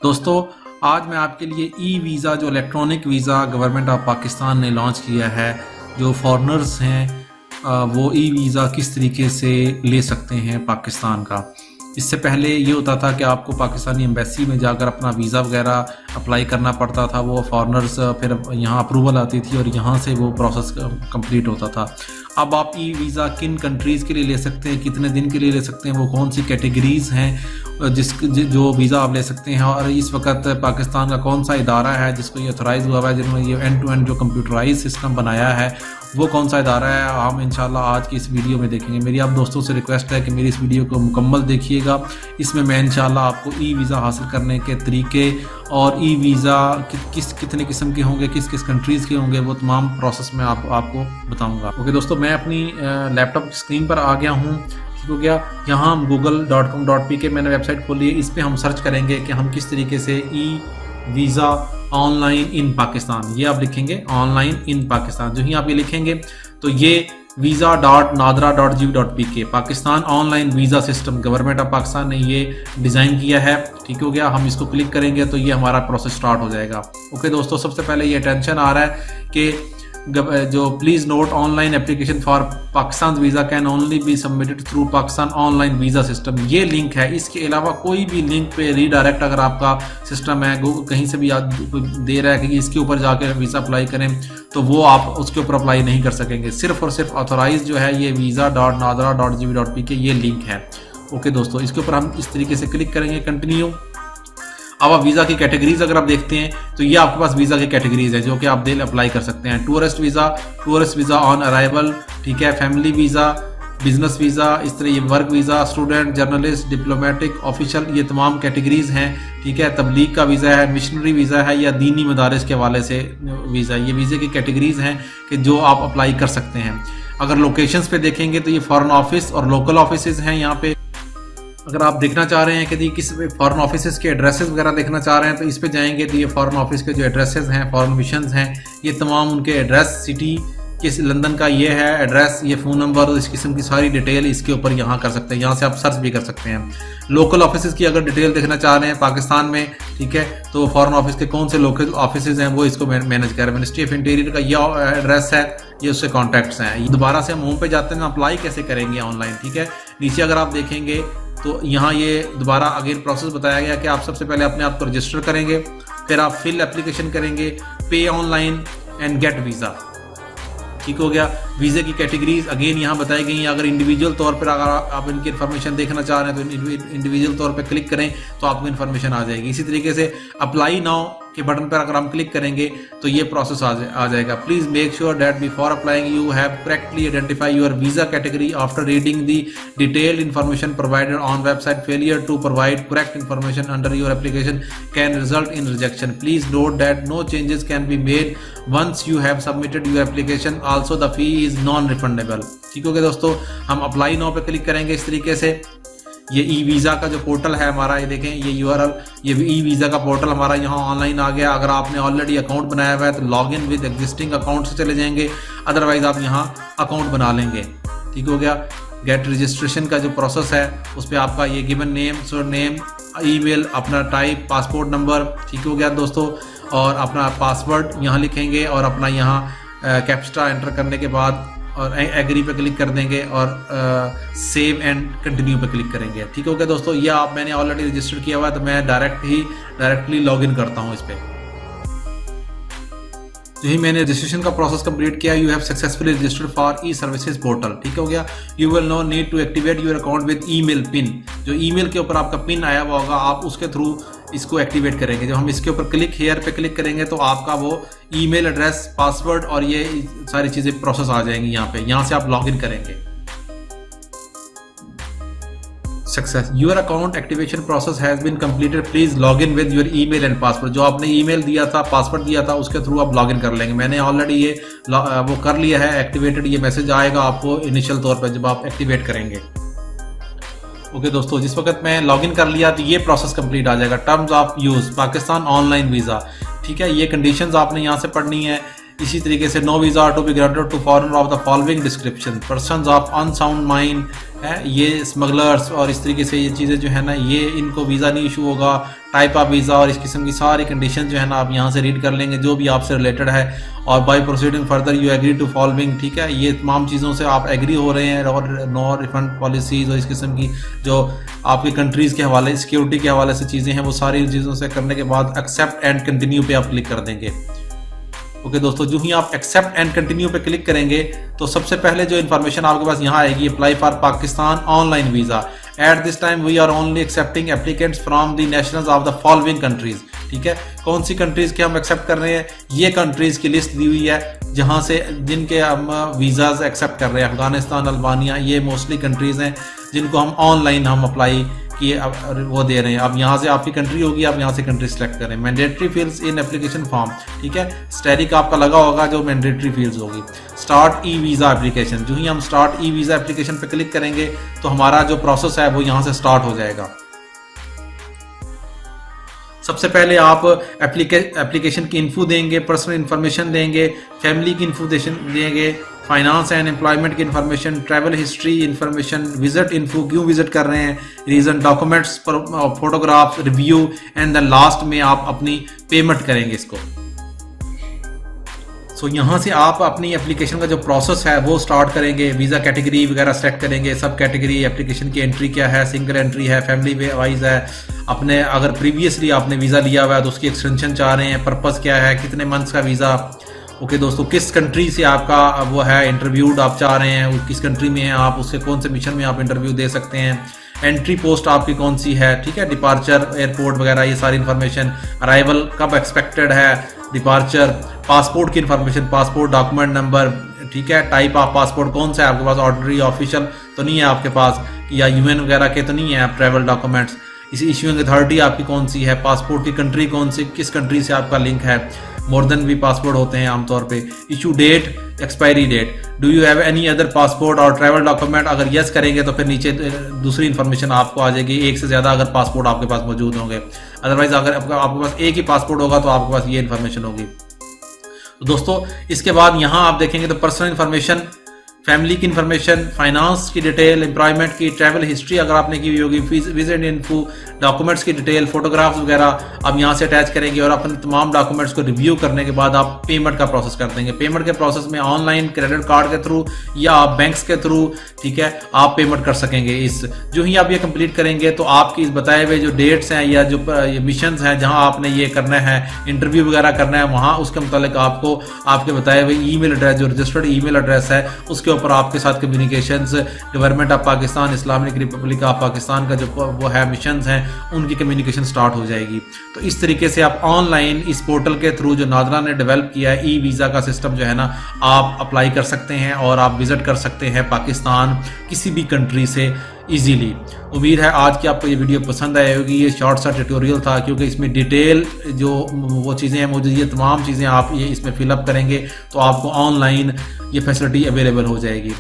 दोस्तों, आज मैं आपके लिए ई वीज़ा जो electronic visa government of Pakistan ने लॉन्च किया है, जो फॉरेनर्स हैं वो ई वीज़ा किस तरीके से ले सकते हैं पाकिस्तान का। इससे पहले ये होता था कि आपको पाकिस्तानी एम्बेसी में जाकर अपना वीज़ा वगैरह अप्लाई करना पड़ता था, वो फॉरेनर्स फिर यहाँ अप्रूवल आती थी और यहाँ से वो प्रोसेस कंप्लीट होता था। अब आप ई वीज़ा किन कंट्रीज़ के लिए ले सकते हैं, कितने दिन के लिए ले सकते हैं, वो कौन सी कैटेगरीज़ हैं जो वीज़ा आप ले सकते हैं, और इस वक्त पाकिस्तान का कौन सा इदारा है जिसको ये ऑथराइज़ हुआ है, जिन्होंने ये एंड टू एंड जो कंप्यूटराइज सिस्टम बनाया है, वो कौन सा इदारा है, हम इंशाल्लाह आज की इस वीडियो में देखेंगे। मेरी आप दोस्तों से रिक्वेस्ट है कि मेरी इस वीडियो को मुकम्मल देखिएगा। इसमें मैं इंशाल्लाह आपको ई वीज़ा हासिल करने के तरीके और ई वीज़ा कितने किस्म के होंगे, किस किस कंट्रीज़ के होंगे, वो तमाम प्रोसेस में आपको बताऊंगा। ओके दोस्तों, मैं अपनी लैपटॉप स्क्रीन पर आ गया हूँ। ठीक हो गया। यहाँ हम google.com.pk मैंने वेबसाइट खोली है। इस पर हम सर्च करेंगे कि हम किस तरीके से e visa online in Pakistan, ये आप लिखेंगे ऑनलाइन इन पाकिस्तान। जो ही आप ये लिखेंगे तो ये visa.nadra.gov.pk Pakistan online visa system government of Pakistan ने ये डिज़ाइन किया है। ठीक हो गया। हम इसको क्लिक करेंगे तो ये हमारा प्रोसेस स्टार्ट हो जाएगा। ओके दोस्तों, सबसे पहले ये अटेंशन आ रहा है कि जो please note online application for Pakistan visa can only be submitted through Pakistan online visa system. ये लिंक है, इसके अलावा कोई भी लिंक पे रीडायरेक्ट अगर आपका सिस्टम है, कहीं से भी दे रहा है कि इसके ऊपर जाकर वीज़ा अप्लाई करें, तो वो आप उसके ऊपर अप्लाई नहीं कर सकेंगे। सिर्फ और सिर्फ ऑथोराइज जो है ये visa.nadra.gov.pk ये लिंक है। ओके दोस्तों, इसके ऊपर हम इस तरीके से क्लिक करेंगे, कंटिन्यू। अब आप वीज़ा की कैटेगरीज अगर आप देखते हैं तो ये आपके पास वीज़ा की कैटेगरीज है जो कि आप अप्लाई कर सकते हैं। टूरिस्ट वीज़ा ऑन अराइवल, ठीक है, फैमिली वीज़ा, बिजनेस वीज़ा, इस तरह ये work visa, student, journalist, diplomatic, official, ये तमाम कैटेगरीज हैं। ठीक है, तबलीग का वीज़ा है, मिशनरी वीज़ा है, या दीनी मदारिस के हवाले से वीज़ा, ये वीज़े की कैटेगरीज हैं कि जो आप अप्लाई कर सकते हैं। अगर लोकेशंस पे देखेंगे तो ये फॉरेन ऑफिस और लोकल ऑफिस हैं। यहाँ पे अगर आप देखना चाह रहे हैं कि किस फॉरेन ऑफिस के एड्रेसेस वगैरह देखना चाह रहे हैं तो इस पे जाएंगे तो ये फॉरेन ऑफिस के जो एड्रेसेस हैं, फॉरेन मिशंस हैं, ये तमाम उनके एड्रेस, सिटी किस लंदन का ये है एड्रेस, ये फ़ोन नंबर, इस किस्म की सारी डिटेल इसके ऊपर यहाँ कर सकते हैं। यहाँ से आप सर्च भी कर सकते हैं। लोकल ऑफिस की अगर डिटेल देखना चाह रहे हैं पाकिस्तान में, ठीक है, तो फॉरेन ऑफिस के कौन से लोकल ऑफिस हैं वो इसको मैनेज कर रहे हैं। मिनिस्ट्री ऑफ इंटीरियर का ये एड्रेस है, ये उससे कॉन्टैक्ट्स हैं। दोबारा से हम होम पे जाते हैं, अप्लाई कैसे करेंगे ऑनलाइन। ठीक है, नीचे अगर आप देखेंगे तो यहाँ ये दोबारा अगेन प्रोसेस बताया गया कि आप सबसे पहले अपने आप को रजिस्टर करेंगे, फिर आप फिल एप्लीकेशन करेंगे, पे ऑनलाइन एंड गेट वीज़ा। ठीक हो गया। वीज़े की कैटेगरीज अगेन यहाँ बताई गई हैं। अगर इंडिविजुअल तौर पर अगर आप इनकी इन्फॉर्मेशन देखना चाह रहे हैं तो इंडिविजुअल तौर पर क्लिक करें तो आपको इन्फॉर्मेशन आ जाएगी। इसी तरीके से अप्लाई नाउ के बटन पर अगर हम क्लिक करेंगे तो ये प्रोसेस आ जाएगा। Please make sure that before applying you have correctly identify your visa category after reading the detailed information provided on website. Failure to provide correct information under your application can result in rejection. Please note that no changes can be made once you have submitted your application. Also the fee is non refundable. ठीक हो गया दोस्तों, हम apply now पे click करेंगे इस तरीके से। ये ई वीज़ा का जो पोर्टल है हमारा, ये देखें, ये URL, ये ई वीज़ा का पोर्टल हमारा यहाँ ऑनलाइन आ गया। अगर आपने ऑलरेडी अकाउंट बनाया हुआ है तो log in with existing account से चले जाएंगे, अदरवाइज आप यहाँ अकाउंट बना लेंगे। ठीक हो गया। गेट रजिस्ट्रेशन का जो प्रोसेस है उस पर आपका ये गिवन नेम, सरनेम, ईमेल, अपना टाइप, पासपोर्ट नंबर, ठीक हो गया दोस्तों, और अपना पासवर्ड यहाँ लिखेंगे और अपना यहाँ कैप्चा एंटर करने के बाद और एग्री पे क्लिक कर देंगे और सेव एंड कंटिन्यू पे क्लिक करेंगे। ठीक हो गया दोस्तों, ये मैंने ऑलरेडी रजिस्टर किया हुआ है तो मैं डायरेक्टली लॉगिन करता हूँ इस पर। जो ही मैंने रजिस्ट्रेशन का प्रोसेस कंप्लीट किया, you have successfully registered for e services portal. ठीक हो गया। You will no need to activate your account with email pin. जो ईमेल के ऊपर आपका पिन आया हुआ होगा आप उसके थ्रू इसको एक्टिवेट करेंगे। जब हम इसके ऊपर क्लिक हेयर पे क्लिक करेंगे तो आपका वो ईमेल एड्रेस, पासवर्ड और ये सारी चीज़ें प्रोसेस आ जाएंगी यहाँ पे। यहाँ से आप लॉगिन करेंगे। Success, your account activation process has been completed, please log in with your email and password. जो आपने ईमेल दिया था, पासवर्ड दिया था, उसके थ्रू आप लॉगिन कर लेंगे। मैंने ऑलरेडी ये वो कर लिया है एक्टिवेटेड। ये मैसेज आएगा आपको इनिशियल तौर पर जब आप एक्टिवेट करेंगे। ओके दोस्तों, जिस वक्त मैं लॉगिन कर लिया तो ये प्रोसेस कंप्लीट आ जाएगा। Terms of use Pakistan online visa. ठीक है, ये कंडीशंस आपने यहाँ से पढ़नी है इसी तरीके से no visa to be granted to foreigner of the following description, persons of unsound mind है, ये स्मगलर्स और इस तरीके से ये चीज़ें जो है ना, ये इनको वीज़ा नहीं इशू होगा, टाइप ऑफ वीज़ा और इस किस्म की सारी कंडीशन जो है ना आप यहाँ से रीड कर लेंगे जो भी आपसे रिलेटेड है। और by proceeding further you agree to following, ठीक है, ये तमाम चीज़ों से आप एग्री हो रहे हैं। और नो रिफंड पॉलिसीज़ और इस किस्म की जो आपकी कंट्रीज़ के हवाले, सिक्योरिटी के हवाले से चीज़ें हैं, वो सारी चीज़ों से करने के बाद एक्सेप्ट एंड कंटिन्यू पे आप क्लिक कर देंगे। ओके दोस्तों, जो ही आप एक्सेप्ट एंड कंटिन्यू पे क्लिक करेंगे तो सबसे पहले जो इन्फॉर्मेशन आपके पास यहाँ आएगी, apply for Pakistan online visa, at this time we are only accepting applicants from the nationals of the following countries. ठीक है, कौन सी कंट्रीज के हम एक्सेप्ट कर रहे हैं, ये कंट्रीज की लिस्ट दी हुई है जहाँ से जिनके हम वीज़ाज एक्सेप्ट कर रहे हैं। अफगानिस्तान, अल्बानिया, ये मोस्टली कंट्रीज़ हैं जिनको हम ऑनलाइन हम अप्लाई किए वो दे रहे हैं। अब यहाँ से आपकी कंट्री होगी, आप यहाँ से कंट्री सेलेक्ट करें। Mandatory fields in application form, ठीक है, स्टैटिक आपका लगा होगा जो मैंडेटरी फील्ड्स होगी। स्टार्ट ई वीज़ा एप्लीकेशन, जो ही हम स्टार्ट ई वीज़ा एप्लीकेशन पे क्लिक करेंगे तो हमारा जो प्रोसेस है वो यहाँ से स्टार्ट हो जाएगा। सबसे पहले आप एप्लीकेशन की इन्फो देंगे, पर्सनल इन्फॉर्मेशन देंगे, फैमिली की इन्फॉर्मेशन देंगे, फाइनेंस एंड एम्प्लॉयमेंट की information, travel history information, visit info, क्यों विजिट कर रहे हैं, reason, documents, photograph, review and the last में आप अपनी पेमेंट करेंगे इसको। सो यहाँ से आप अपनी एप्लीकेशन का जो प्रोसेस है वो स्टार्ट करेंगे। वीज़ा कैटेगरी वगैरह सेलेक्ट करेंगे, सब कैटेगरी, एप्लीकेशन की एंट्री क्या है, सिंगल एंट्री है, फैमिली वाइज है, अपने अगर प्रीवियसली आपने वीज़ा लिया हुआ है तो उसकी एक्सटेंशन चाह रहे हैं, पर्पज़ क्या है, कितने मंथ्स का वीज़ा। ओके दोस्तों, किस कंट्री से आपका वो है इंटरव्यूड आप चाह रहे हैं, किस कंट्री में हैं आप, उसके कौन से मिशन में आप इंटरव्यू दे सकते हैं, एंट्री पोस्ट आपकी कौन सी है, ठीक है, डिपार्चर, एयरपोर्ट वगैरह, ये सारी इन्फॉर्मेशन, अराइवल कब एक्सपेक्टेड है, डिपार्चर, पासपोर्ट की इन्फॉर्मेशन, पासपोर्ट डॉक्यूमेंट नंबर, ठीक है, टाइप ऑफ पासपोर्ट कौन सा है आपके पास, ऑर्डिनरी ऑफिशियल तो नहीं है आपके पास, या यूएन वगैरह के तो नहीं है आप ट्रैवल डॉक्यूमेंट्स, इस इशूइंग अथॉरिटी आपकी कौन सी है, पासपोर्ट की कंट्री कौन सी, किस कंट्री से आपका लिंक है, मोर देन भी पासपोर्ट होते हैं आमतौर पे, issue date, expiry date, do you have any other passport और ट्रैवल डॉक्यूमेंट, अगर यस करेंगे तो फिर नीचे दूसरी इन्फॉर्मेशन आपको आ जाएगी, एक से ज़्यादा अगर पासपोर्ट आपके पास मौजूद होंगे, अदरवाइज अगर आपके पास एक ही पासपोर्ट होगा तो आपके पास ये इन्फॉर्मेशन होगी। तो दोस्तों इसके बाद यहाँ आप देखेंगे तो पर्सनल इन्फॉर्मेशन, फैमिली की इन्फॉर्मेशन, फाइनेंस की डिटेल, एम्प्लॉयमेंट की, ट्रैवल हिस्ट्री अगर आपने की हुई होगी, विजिट इन्फो, डॉक्यूमेंट्स की डिटेल, फोटोग्राफ्स वगैरह आप यहाँ से अटैच करेंगे और अपने तमाम डॉक्यूमेंट्स को रिव्यू करने के बाद आप पेमेंट का प्रोसेस कर देंगे। पेमेंट के प्रोसेस में ऑनलाइन, क्रेडिट कार्ड के थ्रू या आप बैंक्स के थ्रू, ठीक है, आप पेमेंट कर सकेंगे। इस जो ही आप ये कंप्लीट करेंगे तो आपकी इस बताए हुए जो डेट्स हैं या जो मिशंस हैं जहाँ आपने ये करना है, इंटरव्यू वगैरह करना है, वहाँ उसके मुतालिक आपको आपके बताए हुए ईमेल एड्रेस, जो रजिस्टर्ड ईमेल एड्रेस है, उसके ऊपर आपके साथ communications, government of Pakistan, Islamic Republic of Pakistan का जो वो है मिशंस हैं, उनकी कम्युनिकेशन स्टार्ट हो जाएगी। तो इस तरीके से आप ऑनलाइन इस पोर्टल के थ्रू जो नादरा ने डेवलप किया है, ई वीज़ा का सिस्टम जो है ना, आप अप्लाई कर सकते हैं और आप विजिट कर सकते हैं पाकिस्तान किसी भी कंट्री से इजीली। उम्मीद है आज की आपको ये वीडियो पसंद आई होगी। ये शॉर्ट सा ट्यूटोरियल था क्योंकि इसमें डिटेल जो वो चीज़ें हैं मुझे, ये तमाम चीज़ें आप ये इसमें फिलअप करेंगे तो आपको ऑनलाइन ये फैसिलिटी अवेलेबल हो जाएगी।